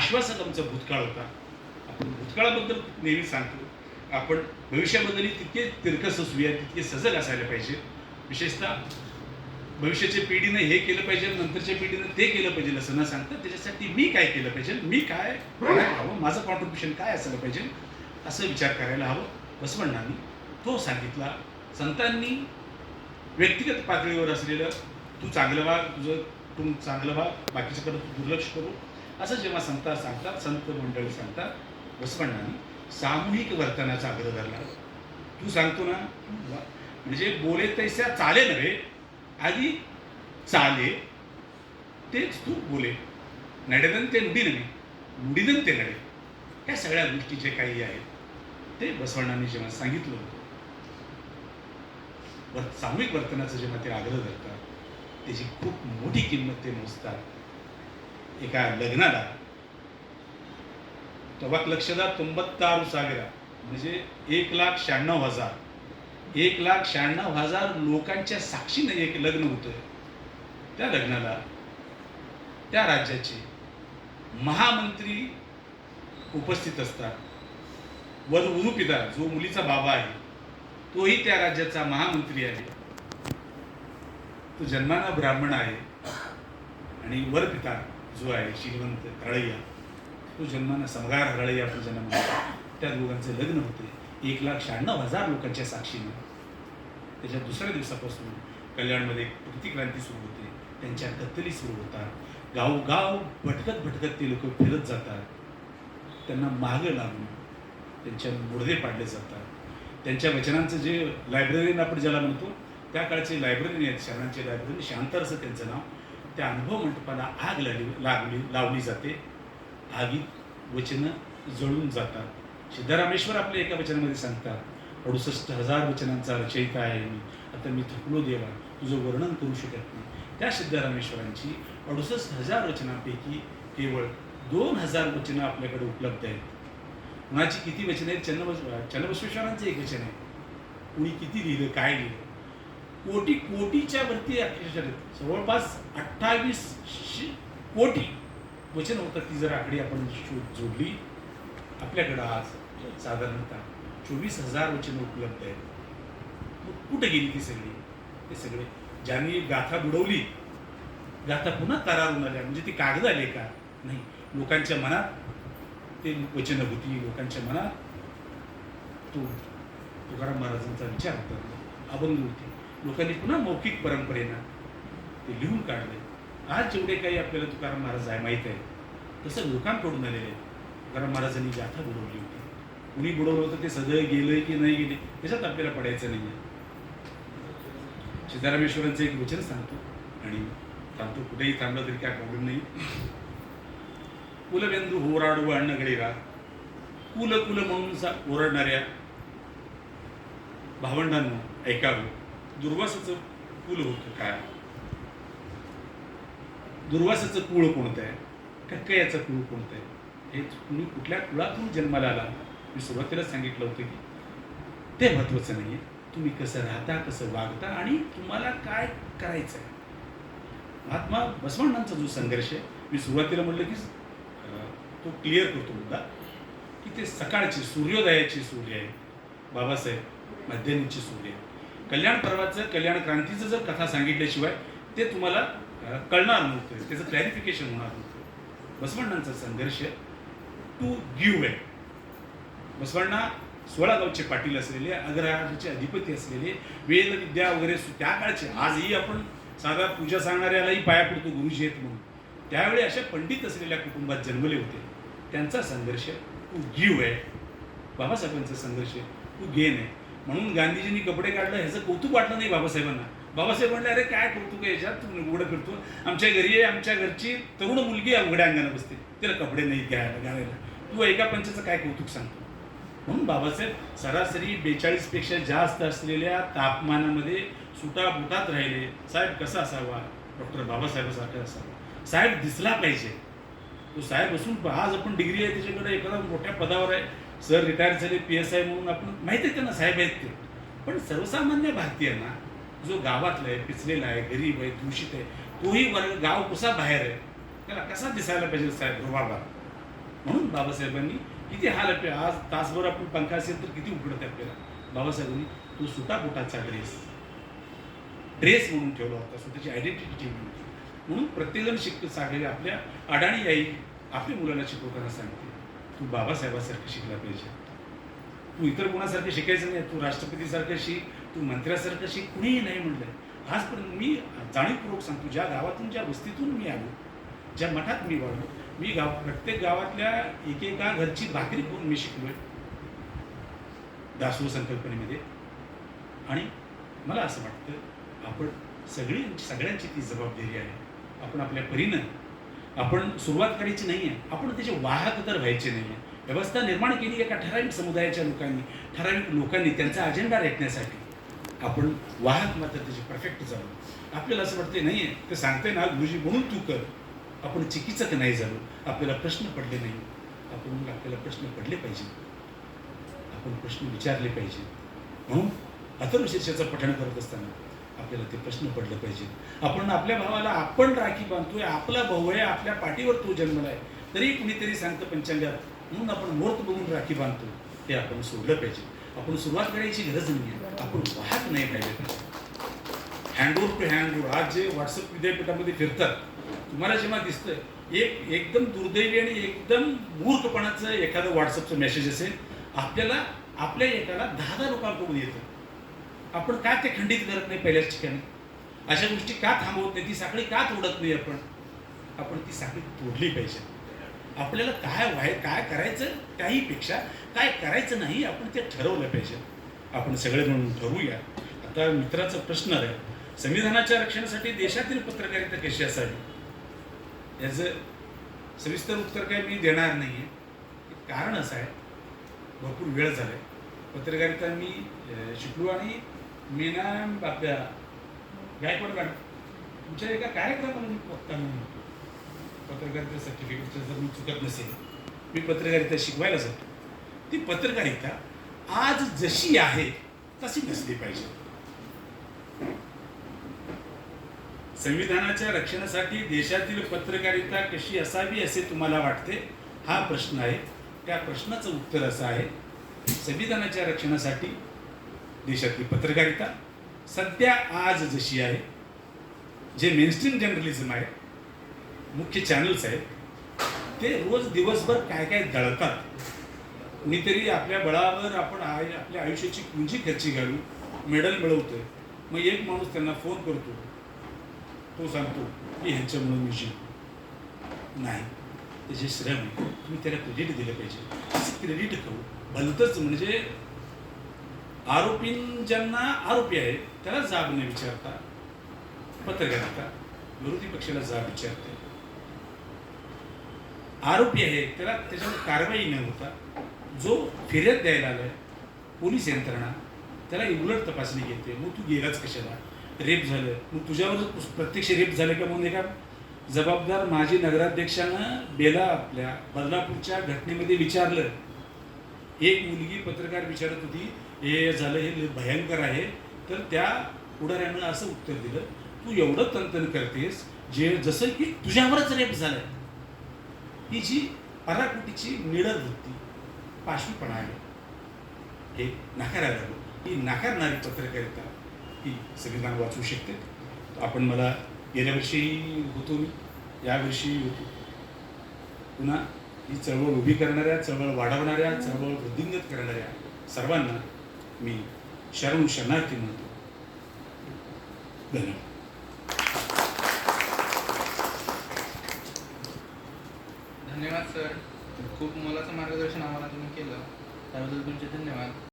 आश्वासक आमचा भूतकाळ होता. आपण भूतकाळाबद्दल नेहमी सांगतो. आपण भविष्याबद्दलही तितके तिरकस असूया, तितके सजग असायला पाहिजे. विशेषतः भविष्याच्या पिढीनं हे केलं पाहिजे, नंतरच्या पिढीनं ते केलं पाहिजे असं न सांगता त्याच्यासाठी मी काय केलं पाहिजे, मी काय करायला हवं, माझं कॉन्ट्रिब्युशन काय असायला पाहिजे असं विचार करायला हवं. बसवण्णांनी तो सांगितला. संतांनी व्यक्तिगत पातळीवर असलेलं तू चांगलं व्हा, तू चांगलं व्हा, बाकीच्याकडे तू दुर्लक्ष करू असं जेव्हा सांगतात, संत मंडळी सांगतात, बसवण्णांनी सामूहिक वर्तनाचा आग्रह धरला. तू सांगतो ना, म्हणजे बोले तैसा चाले नव्हे, आधी चाले तेच तू बोले, ನಡೆದಂತೆ ನುಡಿ नव्हे, नुडीदंते नडे. ह्या सगळ्या गोष्टी जे काही आहेत ते बसवण्णांनी जेव्हा सांगितलं होतं, सामूहिक वर्तनाचा जेव्हा ते आग्रह धरतात, त्याची खूप मोठी किंमत ते मोजतात. एका लग्नाला तवाक लक्षदा 96,000 म्हणजे 1,96,000 1,96,000 लोकांच्या साक्षीने एक लग्न होतं. त्या लग्नाला त्या राज्याचे महामंत्री उपस्थित असतात. वधू-पिता जो मुलीचा बाबा आहे तोही त्या राज्याचा महामंत्री आहे. तो जन्मानं ब्राह्मण आहे आणि वरपिता जो आहे श्रीमंत हरळय्या, तो जन्मानं समगार हरळय्या आपण ज्यांना म्हणतो, त्या दोघांचं लग्न होते 1,96,000 लोकांच्या साक्षीनं. त्याच्या दुसऱ्या दिवसापासून कल्याणमध्ये प्रतिक्रांती सुरू होते, त्यांच्या कत्तली सुरू होतात. गावगाव भटकत ते लोक फिरत जातात. त्यांना मागं लागून त्यांच्या मुडदे पाडले जातात. त्यांच्या वचनांचं जे लायब्ररीन आपण ज्याला म्हणतो, त्या काळचे लायब्ररीन आहेत, शहरांचे लायब्ररीन, शांतर असं त्यांचं नाव. त्या अनुभव मंडपाला आग लावली जाते. आगीत वचनं जळून जातात. सिद्धरामेश्वर आपल्या एका वचनामध्ये सांगतात, 68,000 वचनांचा रचयिता आहे मी, आता मी थकलो देवा, तुझं वर्णन करू शकत नाही. त्या सिद्धरामेश्वरांची 68,000 वचनांपैकी केवळ 2,000 वचनं आपल्याकडे उपलब्ध आहेत. कुणाची किती वचनं आहेत? चन्नबसवेश्वरांचं एक वचन आहे. कुणी किती लिहिलं, काय लिहिलं, कोटीच्या वरती अक्षर जवळपास 28 कोटी वचन होतं. ती जर आकडे आपण जोडली, आपल्याकडं आज साधारणतः 24,000 वचनं उपलब्ध आहेत. मग कुठे गेली ती सगळी? ते सगळे ज्यांनी गाथा बुडवली, गाथा पुन्हा तारारून आल्या, म्हणजे ती कागद आले का? नाही, लोकांच्या मनात ते वचनं होती. लोकांच्या मनात तो तुकाराम महाराजांचा विचार होता, अभंग होती. लोकांनी पुन्हा मौखिक परंपरेनं ते लिहून काढले. आज जेवढे काही आपल्याला तुकाराम महाराज आहे माहीत आहे, तसं लोकांकडून आलेले आहे. तुकाराम महाराजांनी गाथा बुडवली होती. कुणी बुडवलं होतं ते सदैव गेलं की नाही गेले त्याच्यात आपल्याला पडायचं नाही आहे. सिद्धरामेश्वरांचं एक वचन सांगतो आणि थांबतो. कुठेही थांबलं तरी काय प्रॉब्लेम नाही. कुलबंधू होराडू अण्णगडीरा, कुल म्हणून ओरडणाऱ्या भावंडांनो ऐकावं. दुर्वासाचं कुल होतं काय? दुर्वासाचं कुळ कोणतं आहे? कक्कयाचं कुळ कोणतं आहे? हे तुम्ही कुठल्या कुळातून जन्माला आला? मी सुरुवातीला सांगितलं होतं की ते महत्त्वाचं नाही आहे. तुम्ही कसं राहता, कसं वागता आणि तुम्हाला काय करायचं आहे. महात्मा बसवण्णांचा जो संघर्ष आहे, मी सुरुवातीला म्हटलं की तो क्लिअर करतो मुद्दा, की ते सकाळचे सूर्योदयाचे सूर्य आहे. बाबासाहेब मध्यान्हीचे सूर्य आहे. कल्याण पर्वाचं, कल्याण क्रांतीचं जर कथा सांगितल्याशिवाय ते तुम्हाला कळणार नव्हतं, त्याचं क्लॅरिफिकेशन होणार नव्हतं. बसवण्णांचा संघर्ष टू गिव्ह आहे. बसवण्णा 16 गावचे पाटील असलेले, अग्रहाराचे अधिपती असलेले, वेद विद्या वगैरे त्या काळचे, आजही आपण साधा पूजा सांगणाऱ्यालाही पाया पडतो गुरुजी आहेत म्हणून, त्यावेळी अशा पंडित असलेल्या कुटुंबात जन्मले होते. त्यांचा संघर्ष टू गिव्ह आहे. बाबासाहेबांचा संघर्ष टू गेन आहे. म्हणून गांधीजींनी कपडे काढलं ह्याचं कौतुक वाटलं नाही बाबासाहेबांना. बाबासाहेब म्हणले, अरे काय कौतुक आहे याच्यात, तू उघडं फिरतो, आमच्या घरी आहे, आमच्या घरची तरुण मुलगी उघड्या अंगानं बसते, तिला कपडे नाही घालायला, तू एका पंचाचं काय कौतुक सांगतो. म्हणून बाबासाहेब सरासरी 42पेक्षा जास्त असलेल्या तापमानामध्ये सुटाबुटात राहिले. साहेब कसा असावा? डॉक्टर बाबासाहेबांसारखा असावा. साहेब दिसला पाहिजे. तो साहेब असून आज आपण डिग्री आहे त्याच्याकडे, एखादा मोठ्या पदावर आहे, सर रिटायर झाले, PSI म्हणून आपण माहिती आहे त्यांना साहेब आहेत ते. पण सर्वसामान्य भारतीयांना जो गावातला आहे, पिचलेला आहे, गरीब आहे, दूषित आहे, तोही वर्ग गाव कसा बाहेर आहे, त्याला कसा दिसायला पाहिजे साहेब? बाबा म्हणून बाबासाहेबांनी किती हाल आपले, आज तासभर आपण पंखा असेल तर किती उघडते आपल्याला. बाबासाहेबांनी तो सुटाबुटाचा ड्रेस म्हणून ठेवला होता, स्वतःची आयडेंटिटी ठेवली होती. म्हणून प्रत्येकजण सांगेल, आपल्या अडाणी आई आपल्या मुलाला शिकवताना सांगते, तू बाबासाहेबासारखं शिकला पाहिजे, तू इतर कोणासारखं शिकायचं नाही, तू राष्ट्रपतीसारखं शिक, तू मंत्र्यासारखं शिक. कुणीही नाही म्हणलंय आजपर्यंत. मी जाणीवपूर्वक सांगतो, ज्या गावातून ज्या वस्तीतून मी आलो, ज्या मठात मी वाढलो, मी प्रत्येक गावातल्या एकेका घरची भाकरी करून मी शिकलोय दासोह संकल्पनेमध्ये. आणि मला असं वाटतं आपण सगळ्यांची ती जबाबदारी आहे. आपण आपल्या परीनं आपण सुरुवात करायची नाही आहे, आपण त्याचे वाहक तर व्हायचे नाही आहे. व्यवस्था निर्माण केली एका ठराविक समुदायाच्या लोकांनी, ठराविक लोकांनी त्यांचा अजेंडा रेटण्यासाठी. आपण वाहक मात्र त्याचे परफेक्ट जावं. आपल्याला असं वाटते नाही आहे ते सांगते ना गुरुजी म्हणून तू कर, आपण चिकित्सक नाही झालो, आपल्याला प्रश्न पडले नाही. आपल्याला प्रश्न पडले पाहिजे, आपण प्रश्न विचारले पाहिजे. म्हणून अथर्वशीर्षाचं पठण करत असताना आपल्याला ते प्रश्न पडले पाहिजे. आपण आपल्या भावाला आपण राखी बांधतोय, आपला भाऊ आहे, आपल्या पाठीवर तो जन्मलाय, तरी कुणीतरी सांगतं पंचांगात, म्हणून आपण मुहूर्त बघून राखी बांधतो. ते आपण सोडलं पाहिजे. आपण सुरुवात करायची गरज नाही आहे, आपण वाहक नाही पाहिजे. हँडओव्हर टू हँडओव्हर आज जे व्हॉट्सअप विद्यापीठामध्ये फिरतात, तुम्हाला जेव्हा दिसतं एकदम दुर्दैवी आणि एकदम मूर्खपणाचं एखादं व्हॉट्सअपचं मेसेज असेल, आपल्याला आपल्या एकाला 10,000 लोकांकडून येतं. आपण का ते खंडित करत नाही पहिल्याच ठिकाणी? अशा गोष्टी का थांबवत नाही? ती साखळी का तोडत नाही आपण ती साखळी तोडली पाहिजे. आपल्याला काय करायचं त्याहीपेक्षा काय करायचं नाही आपण ते ठरवलं पाहिजे. आपण सगळे म्हणून ठरवूया. आता मित्राचा प्रश्न आहे, संविधानाच्या रक्षणासाठी देशातील पत्रकारिता कशी असावी, याचं सविस्तर उत्तर काय मी देणार नाही आहे. कारण असं आहे, भरपूर वेळ झाला आहे. पत्रकारिता मी शिकलो आणि मीना आपल्या गायकवाड मॅडम तुमच्या एका कार्यक्रमाला मी वक्ता म्हणून होतो. पत्रकारिता सर्टिफिकेटचं जर मी चुकत नसेल, मी पत्रकारिता शिकवायला जातो. ती पत्रकारिता आज जशी आहे तशी नसली पाहिजे. संविधानाच्या रक्षणासाठी देशातील पत्रकारिता कशी असावी असे तुम्हाला वाटते, हा प्रश्न आहे. त्या प्रश्नाचं उत्तर असं आहे, संविधानाच्या रक्षणासाठी देशातली पत्रकारिता सध्या आज जशी आहे, जे मेनस्ट्रीम जर्नलिझम आहे, मुख्य चॅनल्स आहेत, ते रोज दिवसभर काय काय दळतात. कुणीतरी आपल्या बळावर आपण आपल्या आयुष्याची पुंजी खर्ची घालून मेडल मिळवतोय. मग एक माणूस त्यांना फोन करतो, तो सांगतो की ह्यांच्यामुळे मी जिंकलो. नाही, त्याचे श्रम आहे, तुम्ही त्याला क्रेडिट दिलं पाहिजे. असं क्रेडिट करू भलतंच म्हणजे ज्यांना आरोपी आहे त्याला जाब न विचारता पत्रकारिता विरोधी पक्षाला जाब विचारते. आरोपी आहे त्याला त्याच्यावर कारवाई न होता जो फिर्याद द्यायला आलाय पोलीस यंत्रणा त्याला उलट तपासणी घेते. मग तू गेलाच कशाला, रेप झालं, मग तुझ्यावर प्रत्यक्ष रेप झालं का म्हणून एका जबाबदार माजी नगराध्यक्षानं बेला आपल्या बदलापूरच्या घटनेमध्ये विचारलं. एक मुलगी पत्रकार विचारत होती, हे झालं हे भयंकर आहे, तर त्या पुढाऱ्यानं असं उत्तर दिलं, तू एवढं तंतन करतेस जे जसं की तुझ्यावरच रेप झालाय. ही जी पराकुटीची निडर वृत्ती पाशवीपणा आहे, हे नाकारायला हवं. ही नाकारणारी पत्रकारिता ही संविधान वाचवू शकते. आपण मला गेल्या वर्षी होतो, मी यावर्षी होतो. पुन्हा ही चळवळ उभी करणाऱ्या, चळवळ वाढवणाऱ्या, चळवळ वृद्धिंगत करणाऱ्या सर्वांना मी शरणार्थी म्हणतो. धन्यवाद. धन्यवाद सर, खूप मोलाचं मार्गदर्शन आम्हाला तुम्ही केलं, त्याबद्दल तुमचे धन्यवाद.